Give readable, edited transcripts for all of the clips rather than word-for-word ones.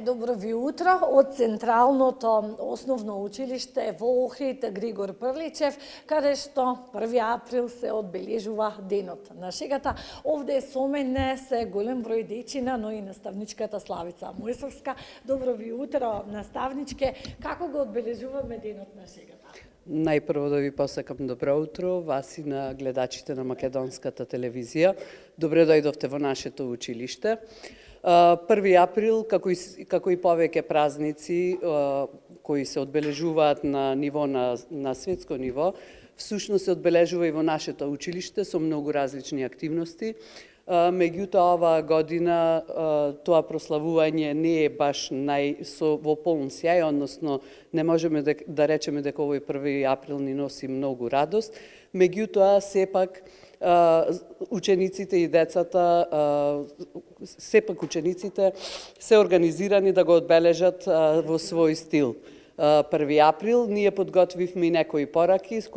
Најдобро ви утро од Централното основно училиште во Охрид Григор Прличев, каде што 1 април се одбележува денот на шегата. Овде со мене се голем број дечина, но и наставничката Славица Мојсовска. Добро ви утро, наставничке. Како го одбележуваме денот на шегата? Најпрво да ви посакам добро утро, вас и на гледачите на Македонската телевизија. Добре дојдовте во нашето училиште. 1 април, како и повеќе празници кои се одбележуваат на ниво на светско ниво, всушност се одбележува и во нашето училиште со многу различни активности. Меѓутоа, оваа година тоа прославување не е баш во полн сјај, односно не можеме да речеме дека овој 1 април ни носи многу радост. Меѓутоа, сепак, учениците и децата, се организирани да го одбележат во свој стил. 1 април, ние подготвивме и некои пораки с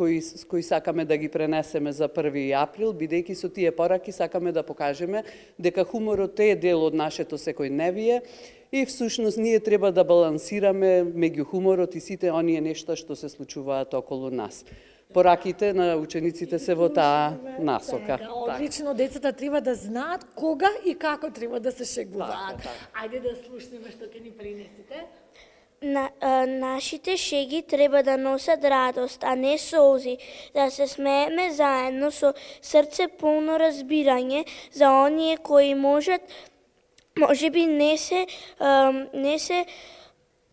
кои сакаме да ги пренесеме за 1 април, бидејќи со тие пораки сакаме да покажеме дека хуморот е дел од нашето секојдневие и всушност ние треба да балансираме меѓу хуморот и сите оние нешта што се случуваат околу нас. Пораките на учениците се во таа насока. Одлично, децата треба да знаат кога и како треба да се шегуваат. Ајде да слушнеме што ќе ни принесите. Нашите шеги треба да носат радост, а не солзи, да се смееме заедно со срце полно разбирање за оние кои можеби не се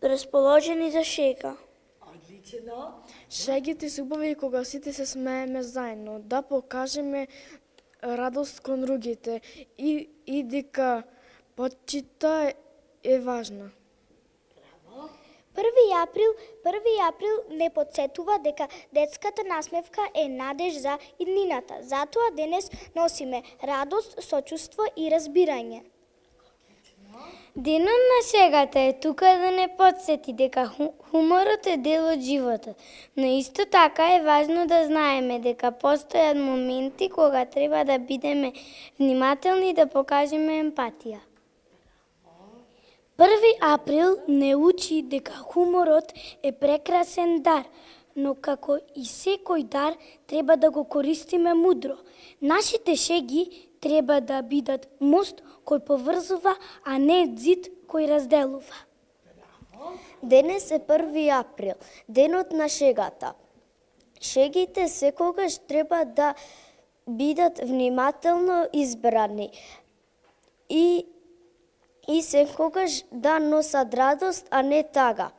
расположени за шега. Одлично. Шегите се убави кога сите се смееме заедно, да покажеме радост кон другите и дека почита е важна. 1 април не подсетува дека детската насмевка е надеж за иднината. Затоа денес носиме радост, сочувство и разбирање. Денот на шегата е тука да не подсети дека хуморот е дел од животот, но исто така е важно да знаеме дека постојат моменти кога треба да бидеме внимателни и да покажеме емпатија. 1 април не учи дека хуморот е прекрасен дар, но како и секој дар треба да го користиме мудро. Нашите шеги треба да бидат мост кој поврзува, а не зид кој разделува. Денес е 1 април, денот на шегата. Шегите секогаш треба да бидат внимателно избрани и секогаш да носат радост, а не тага.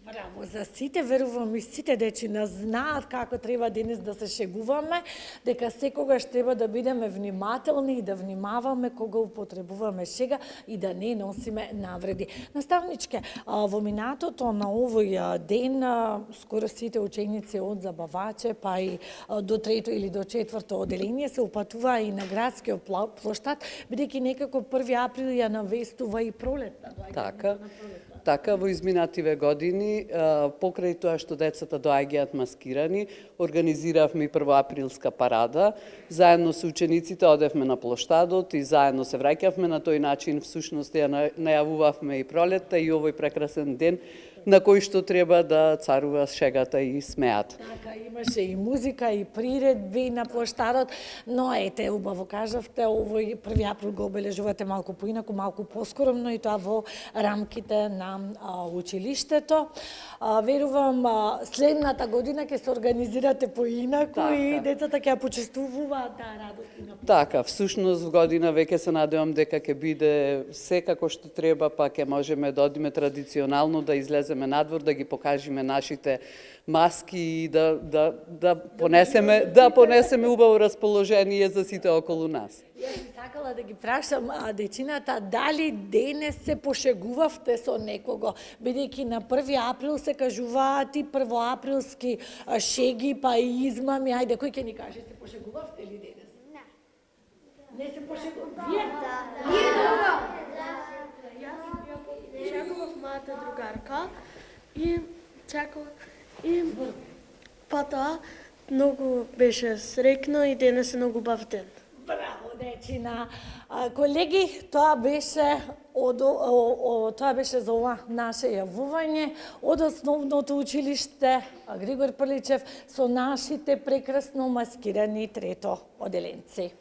Браво за сите, верувам и сите дечина знаат како треба денес да се шегуваме, дека секогаш треба да бидеме внимателни и да внимаваме кога употребуваме шега и да не носиме навреди. Наставничке, во минатото на овој ден скоро сите ученици од забаваче па и до 3-то или до 4-то оделение се упатува и на градскиот плоштад, бидејќи некако 1 април ја навестува и пролетта. Така, во изминативе години, покрај тоа што децата доаѓаат маскирани, организиравме и 1-априлска парада. Заедно со учениците одевме на плоштадот и заедно се враќавме на тој начин. Всушност ја најавувавме и пролетта и овој прекрасен ден на кој што треба да царува шегата и смеат. Така, имаше и музика, и приредби на плоштадот, но ете, убаво кажавте, овој 1 април го обележувате малку поинаку, малку поскоромно и тоа во рамките на училиштето. Верувам, следната година ќе се организирате поинаку и децата ќе ја почестувуваат таа радост и на Така, всушност година веќе се надевам дека ќе биде секако што треба, па ќе можеме да одиме традиционално да излеземе надвор, да ги покажеме нашите маски и да понесеме убаво расположение за сите околу нас. Јас би сакала да ги прашам дечината дали денес се пошегувавте со некого, бидејќи на 1 април се кажуваат и првоаприлски шеги па и измами. Ајде, кој ќе ни каже, се пошегувавте ли денес? Не се пошегувавте? Вие друга? Јас чекував мојата другарка и потоа многу беше среќно и денес е многу бав ден. Браво, дечина. Колеги, тоа беше за ова наше јавување од Основното училиште Григор Прличев со нашите прекрасно маскирани трето оделенци.